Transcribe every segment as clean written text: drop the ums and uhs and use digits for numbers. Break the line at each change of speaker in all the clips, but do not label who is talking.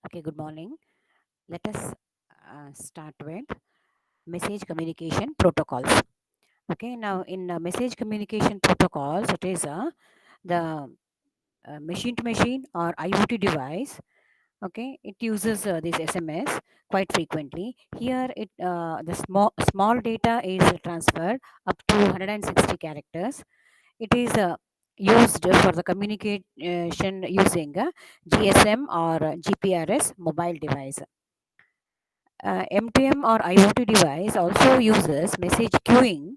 Okay, good morning. Let us start with message communication protocols. Okay, now in message communication protocols, it is the machine to machine or IoT device. Okay, it uses this SMS quite frequently. Here, the small data is transferred up to 160 characters. It is used for the communication using GSM or GPRS mobile device. M2M or IoT device also uses message queuing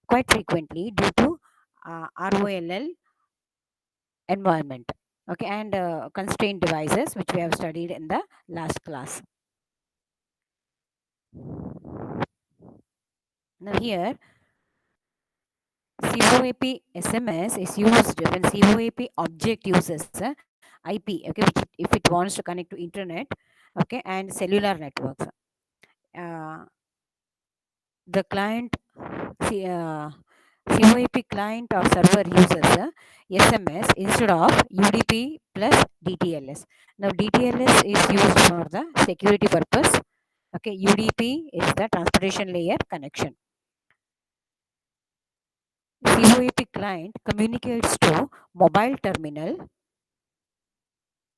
quite frequently due to ROLL environment. Okay, and constrained devices, which we have studied in the last class. Now here, COAP SMS is used when COAP object uses IP, okay, which if it wants to connect to internet, okay, and cellular networks. Uh, the client COAP client or server uses SMS instead of UDP plus DTLS. Now DTLS is used for the security purpose. Okay, UDP is the transportation layer connection. COAP client communicates to mobile terminal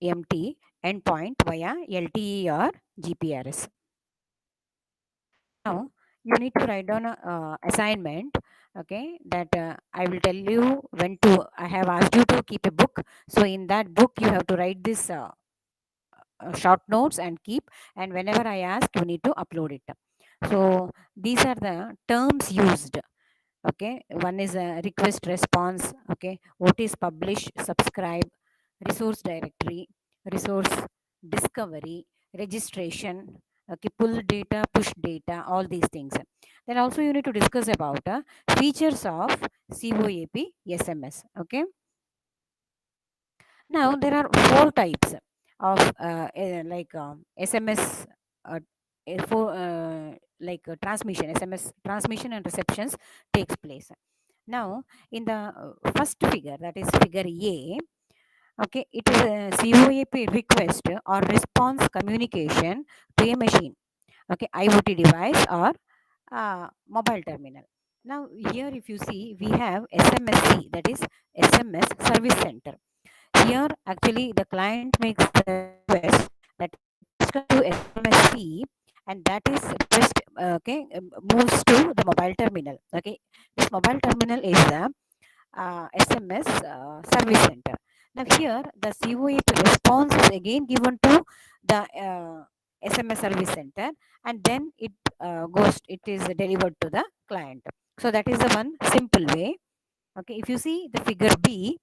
MT endpoint via LTE or GPRS. Now you need to write down a assignment. Okay, that I will tell you when to. I have asked you to keep a book. So in that book, you have to write this short notes and keep. And whenever I ask, you need to upload it. So these are the terms used. Okay, one is a request response. Okay, what is publish, subscribe, resource directory, resource discovery, registration. Okay, pull data, push data, all these things. Then also you need to discuss about features of COAP SMS. Okay, now there are four types of SMS, uh, for transmission. SMS transmission and receptions takes place. Now in the first figure, that is figure A, okay, it is a COAP request or response communication to a machine, okay, IoT device or mobile terminal. Now here if you see, we have SMSC, that is SMS service center. Here actually the client makes the request, that is passed to SMSC, and that is request, okay, moves to the mobile terminal. Okay, this mobile terminal is the SMS service center. Now here the COAP response is again given to the SMS service center, and then it is delivered to the client. So that is the one simple way. Okay, if you see the figure B,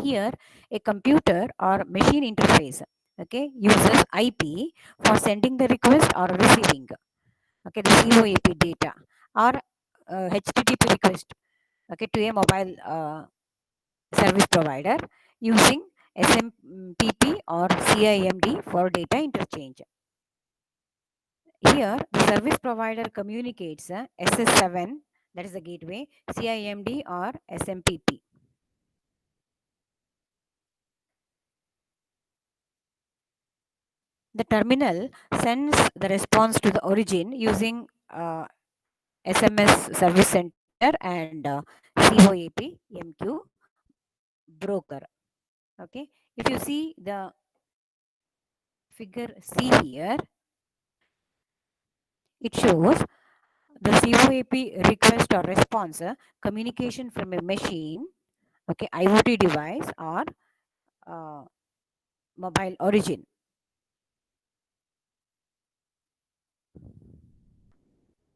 here a computer or machine interface, okay, uses IP for sending the request or receiving, okay, the COAP data, or HTTP request, okay, to a mobile service provider using SMTP or CIMD for data interchange. Here, the service provider communicates SS7, that is the gateway, CIMD or SMTP. The terminal sends the response to the origin using SMS service center and COAP MQ broker. Okay, if you see the figure C here, it shows the COAP request or response communication from a machine, okay, IoT device or uh, mobile origin.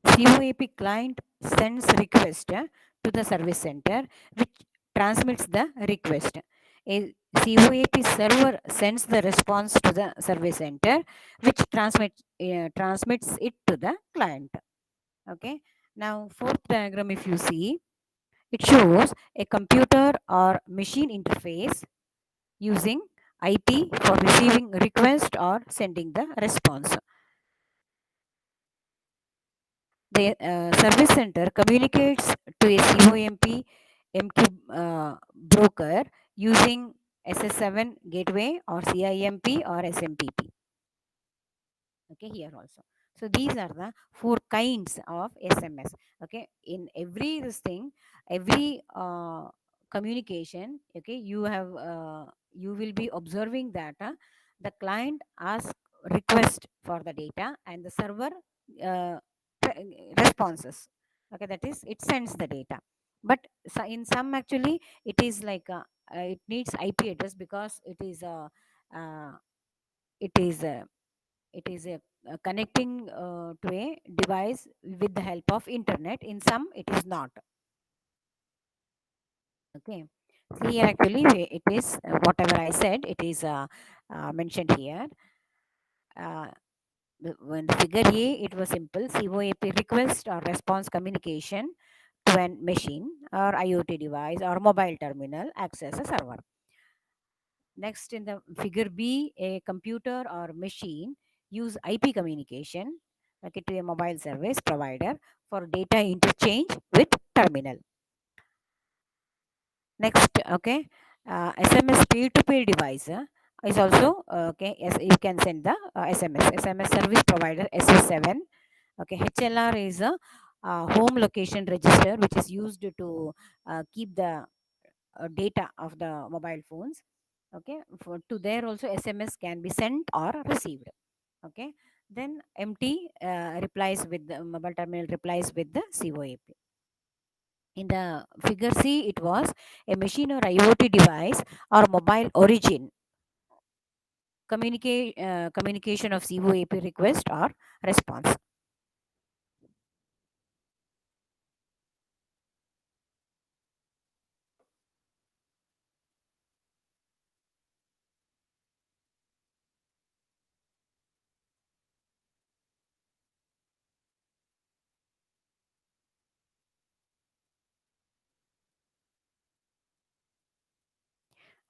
COAP client sends request to the service center, which transmits the request. A COAP server sends the response to the service center, which transmits it to the client. Okay. Now, fourth diagram, if you see, it shows a computer or machine interface using IP for receiving request or sending the response. The service center communicates to a COMP MQ broker using SS7 gateway or CIMP or SMPP. Okay, here also. So these are the four kinds of SMS. Okay, in every this thing, every communication, okay, you will be observing that the client asks request for the data and the server uh, responses. Okay, that is it sends the data. But in some actually it is like it needs IP address because uh, it is a it is a connecting to a device with the help of internet. In some it is not. Okay, so here actually it is whatever I said, it is mentioned here. uh, when the figure A, it was simple COAP request or response communication to an machine or IoT device or mobile terminal access a server. Next, in the figure B, a computer or machine use IP communication, okay, to a mobile service provider for data interchange with terminal. Next, okay, SMS peer-to-peer device is also okay. Yes, you can send the SMS service provider SS7. Okay, HLR is a home location register which is used to keep the data of the mobile phones. Okay, for to there also SMS can be sent or received. Okay, then MT replies with the mobile terminal replies with the COAP. In the figure C, it was a machine or IoT device or mobile origin communication of COAP request or response.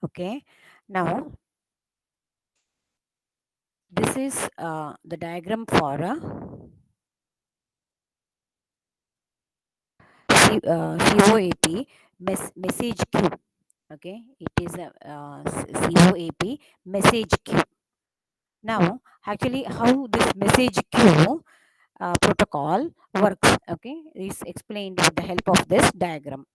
Okay, now this is the diagram for a COAP message queue. Okay, it is a COAP message queue. Now, actually, how this message queue protocol works, okay, is explained with the help of this diagram.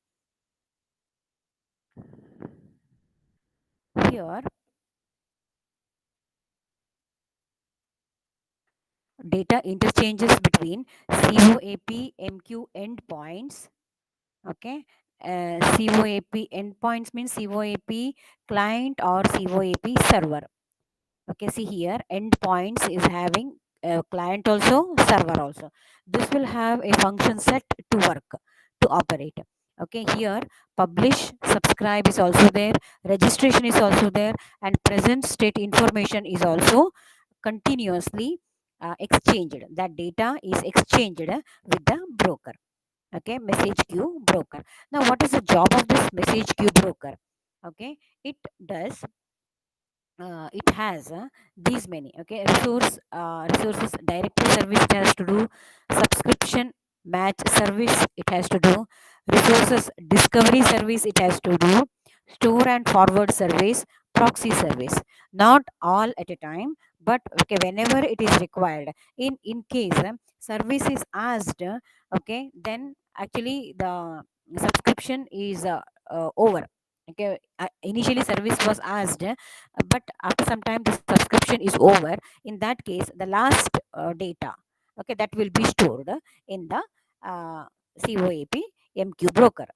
Here, data interchanges between COAP MQ endpoints. Okay, COAP endpoints means COAP client or COAP server. Okay, see here endpoints is having client also, server also. This will have a function set to work, to operate. Okay, here publish subscribe is also there, registration is also there, and present state information is also continuously exchanged. That data is exchanged with the broker. Okay, message queue broker. Now what is the job of this message queue broker? Okay, it does it has these many, okay, resources directory service it has to do, subscription match service it has to do, resources discovery service it has to do, store and forward service, proxy service. Not all at a time, but okay, whenever it is required. In case service is asked, okay, then actually the subscription is over. Okay, initially service was asked, but after some time the subscription is over. In that case the last data, okay, that will be stored in the uh, COAP MQ broker.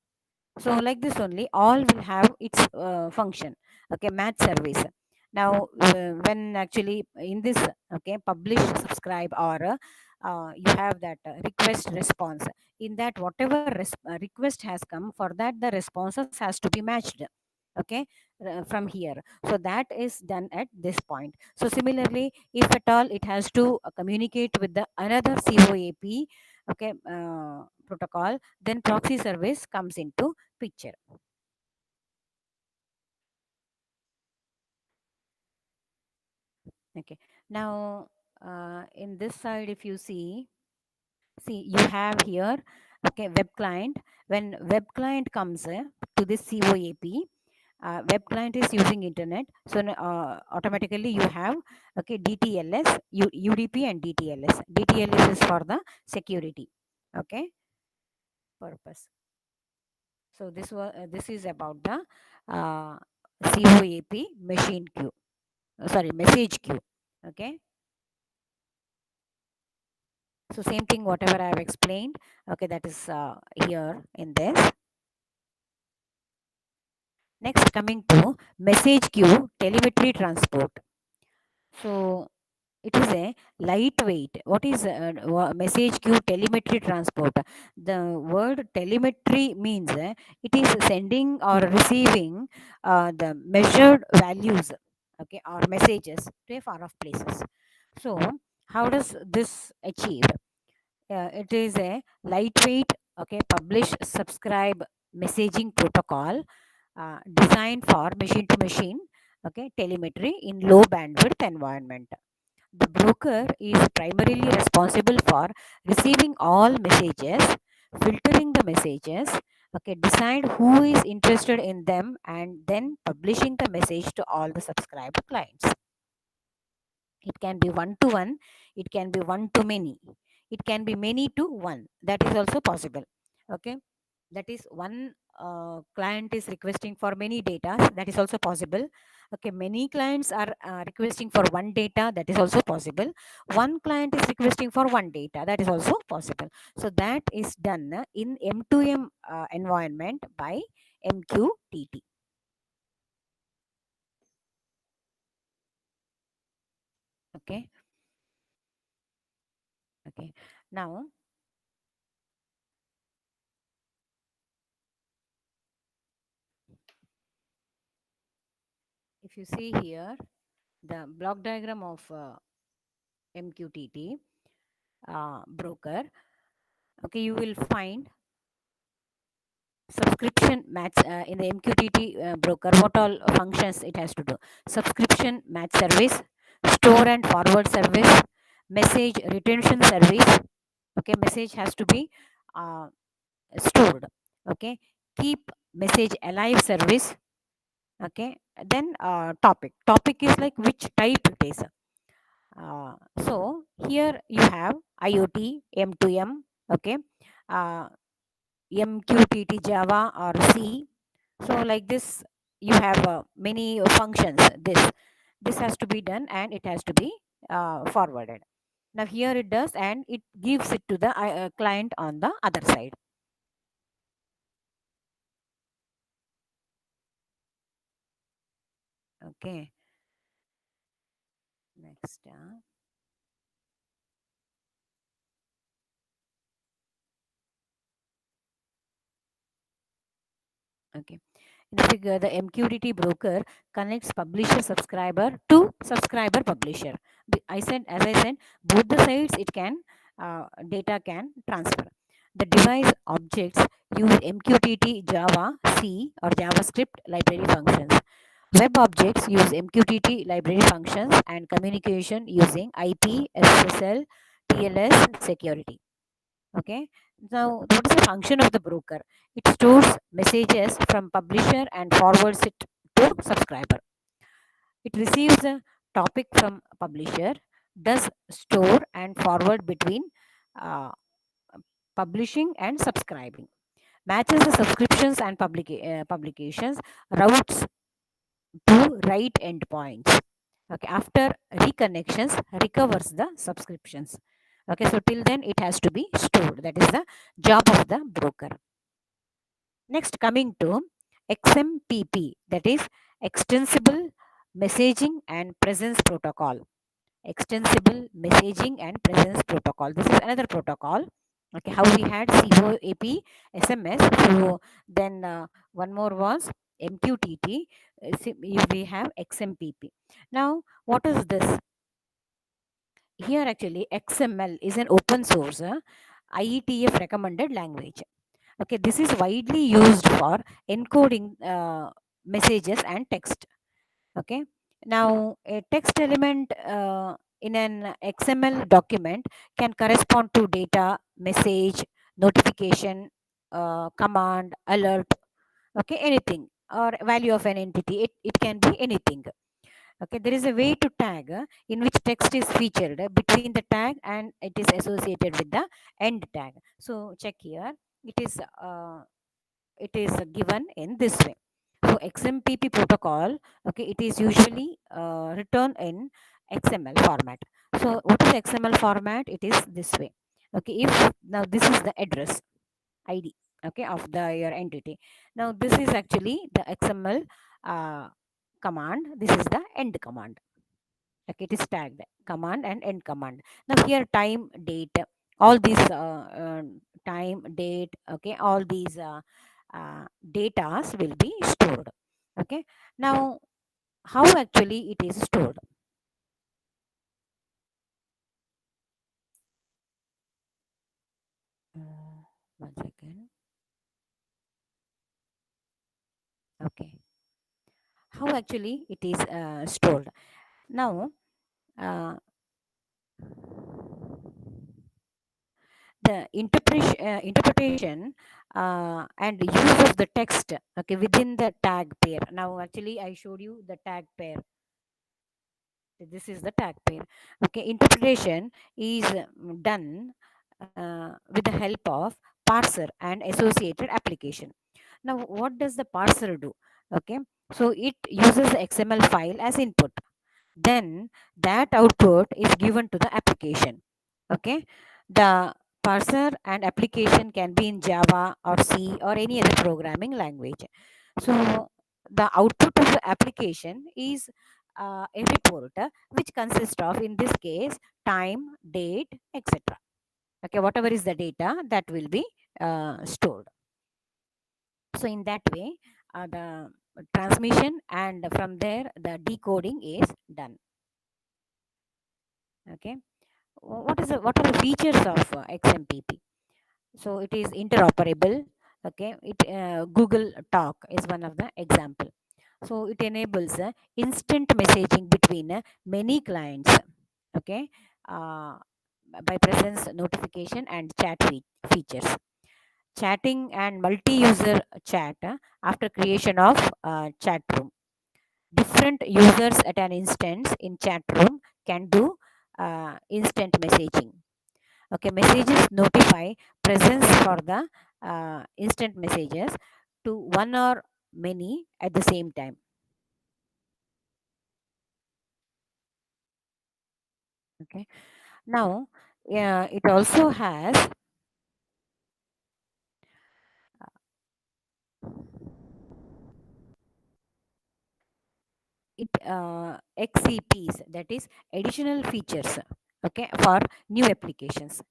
So like this only all will have its function. Okay, match service. Now when actually in this, okay, publish subscribe or you have that request response. In that whatever request has come, for that the responses has to be matched. Okay, from here. So that is done at this point. So similarly, if at all it has to communicate with the another COAP, okay, protocol, then proxy service comes into picture. Okay, now in this side if you see you have here, okay, web client. When web client comes to this COAP, web client is using internet, so automatically you have, okay, DTLS, UDP and DTLS. DTLS is for the security, okay, purpose. So this is about the uh, COAP machine queue, sorry, message queue, okay. So same thing whatever I have explained, okay, that is here in this. Next, coming to message queue telemetry transport. So it is a lightweight. What is message queue telemetry transport? The word telemetry means it is sending or receiving the measured values, okay, or messages to a far off places. So how does this achieve? It is a lightweight, okay, publish subscribe messaging protocol designed for machine to machine, okay, telemetry in low bandwidth environment. The broker is primarily responsible for receiving all messages, filtering the messages, okay, decide who is interested in them, and then publishing the message to all the subscriber clients. It can be one to one, it can be one to many, it can be many to one. That is also possible. Okay, that is one client is requesting for many data, that is also possible. Okay, many clients are requesting for one data, that is also possible. One client is requesting for one data, that is also possible. So that is done in M2M environment by MQTT. Okay, okay. Now if you see here the block diagram of MQTT broker, okay, you will find subscription match in the MQTT broker. What all functions it has to do? Subscription match service, store and forward service, message retention service. Okay, message has to be uh, stored. Okay, keep message alive service. Okay, then topic is like which type it is. So here you have IoT, M2M, okay, uh, MQTT Java or C. So like this, you have many functions. This has to be done and it has to be forwarded. Now here it does and it gives it to the client on the other side. Okay. Next. Okay. In the figure, the MQTT broker connects publisher subscriber to subscriber publisher. As I said, both the sides it can data can transfer. The device objects use MQTT Java, C or JavaScript library functions. Web objects use MQTT library functions and communication using IP, SSL, TLS security. Okay. Now, what is the function of the broker? It stores messages from publisher and forwards it to subscriber. It receives a topic from publisher, does store and forward between uh, publishing and subscribing, matches the subscriptions and publications, routes to right endpoints. Okay, after reconnections, recovers the subscriptions. Okay, so till then it has to be stored. That is the job of the broker. Next, coming to XMPP, that is Extensible Messaging and Presence Protocol. Extensible Messaging and Presence Protocol. This is another protocol. Okay, how we had COAP, SMS. So then one more was MQTT. We have XMPP. Now, what is this? Here actually XML is an open source IETF recommended language. Okay, this is widely used for encoding messages and text. Okay, now a text element in an XML document can correspond to data, message, notification, command, alert, okay, anything. or value of an entity. It can be anything. Okay, there is a way to tag in which text is featured between the tag and it is associated with the end tag. So check here. It is given in this way. So XMPP protocol, okay, it is usually written in XML format. So what is XML format? It is this way. Okay, if now this is the address ID, okay, of the your entity. Now this is actually the XML uh, command. This is the end command. Okay, it is tagged command and end command. Now here time, date, all these time, date, okay, all these datas will be stored. Okay, now how actually it is stored? One second. Okay, how actually it is stored? Now uh, the interpretation and use of the text, okay, within the tag pair. Now actually I showed you the tag pair. This is the tag pair. Okay, interpretation is done with the help of parser and associated application. Now what does the parser do? Okay, so it uses the XML file as input, then that output is given to the application. Okay, the parser and application can be in Java or C or any other programming language. So the output of the application is a report which consists of, in this case, time, date, etc. Okay, whatever is the data that will be stored. So in that way, the transmission and from there the decoding is done. Okay, what are the features of XMPP? So it is interoperable. Okay, it Google Talk is one of the example. So it enables instant messaging between many clients. Okay, uh, by presence notification and chat features. Chatting and multi-user chat after creation of chat room. Different users at an instance in chat room can do instant messaging. Okay, messages notify presence for the instant messages to one or many at the same time. Okay, now it also has XCPs, that is additional features. Okay, for new applications.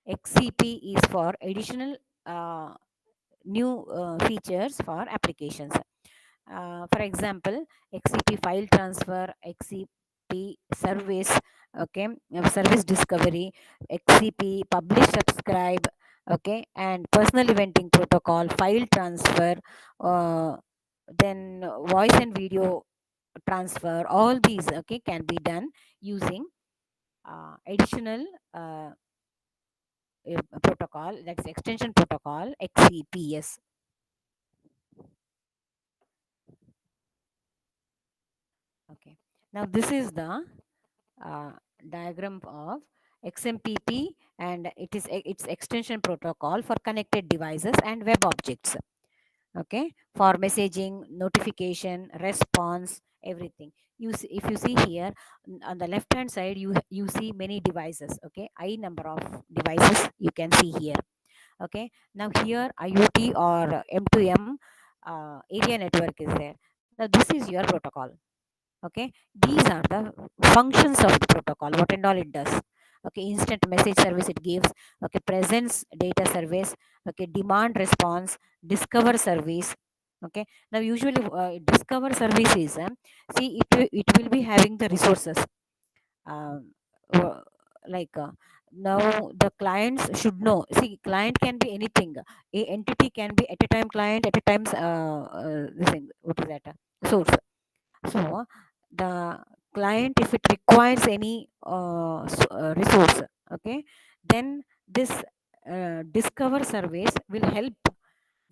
XCP is for additional uh, new features for applications. For example, XCP file transfer, XCP service, okay, service discovery, XCP publish subscribe, okay, and personal eventing protocol, file transfer, uh, then voice and video transfer. All these, okay, can be done using additional protocol, that's extension protocol XCPS. Okay, now this is the uh, diagram of XMPP, and it is its extension protocol for connected devices and web objects. Okay, for messaging, notification, response, everything. You see, if you see here on the left hand side, you see many devices. Okay, I number of devices you can see here. Okay, now here IoT or M2M area network is there. Now this is your protocol. Okay, these are the functions of the protocol, what and all it does. Okay, instant message service it gives. Okay, presence data service. Okay, demand response, discover service. Okay, now usually discover service is see, it will be having the resources, um, uh, like now the clients should know. See, client can be anything. A entity can be at a time client, at a times this thing, what is that, source. So the client, if it requires any resource, okay, then this discover service will help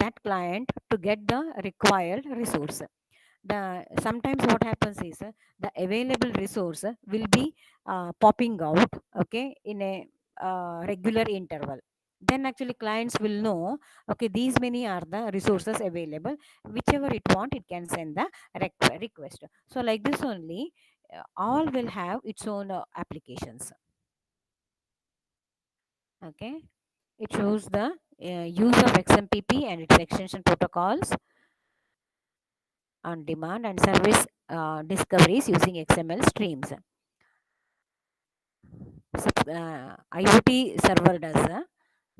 that client to get the required resource. The sometimes what happens is the available resource will be popping out, okay, in a regular interval. Then actually clients will know, okay, these many are the resources available, whichever it want it can send the request. So like this only, all will have its own applications. Okay, it shows the use of XMPP and its extension protocols on demand and service discoveries using XML streams. IoT server does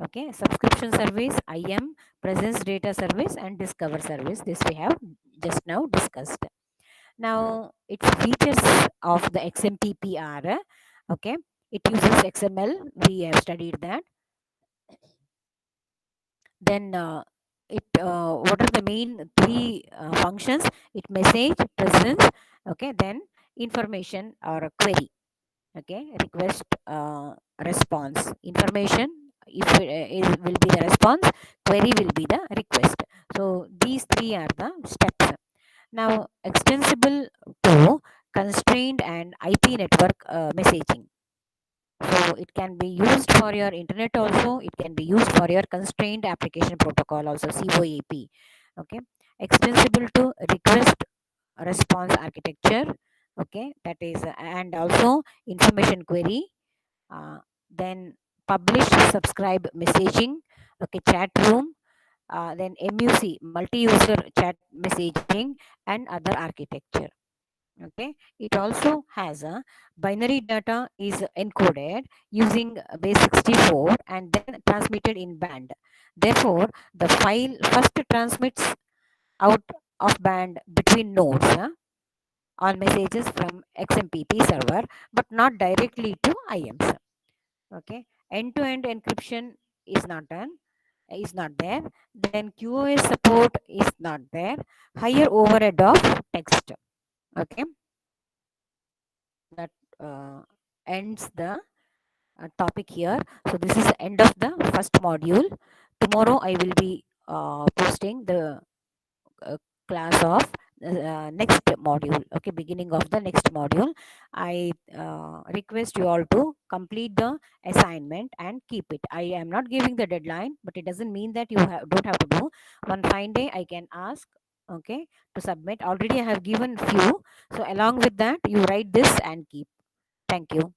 okay, subscription service, IM, presence data service, and discover service. This we have just now discussed. Now, its features of the XMPP are okay. It uses XML. We have studied that. Then it what are the main three functions? It message, presence, okay. Then information or a query, okay, request, response. Information, if it will be the response, query will be the request. So these three are the steps. Now extensible to constrained and IP network messaging. So it can be used for your internet also, it can be used for your constrained application protocol also, COAP. Okay, extensible to request response architecture, okay, that is and also information query, then publish subscribe messaging, okay, chat room, then MUC multi-user chat messaging and other architecture. Okay, it also has a binary data is encoded using base 64 and then transmitted in band. Therefore the file first transmits out of band between nodes on messages from XMPP server, but not directly to IAMS. Okay, end-to-end encryption is not done, is not there. Then QoS support is not there. Higher overhead of text. Okay, that ends the topic here. So this is the end of the first module. Tomorrow I will be posting the uh, class of next module, okay, beginning of the next module. I request you all to complete the assignment and keep it. I am not giving the deadline, but it doesn't mean that you don't have to do. One fine day I can ask, okay, to submit. Already I have given few, so along with that you write this and keep. Thank you.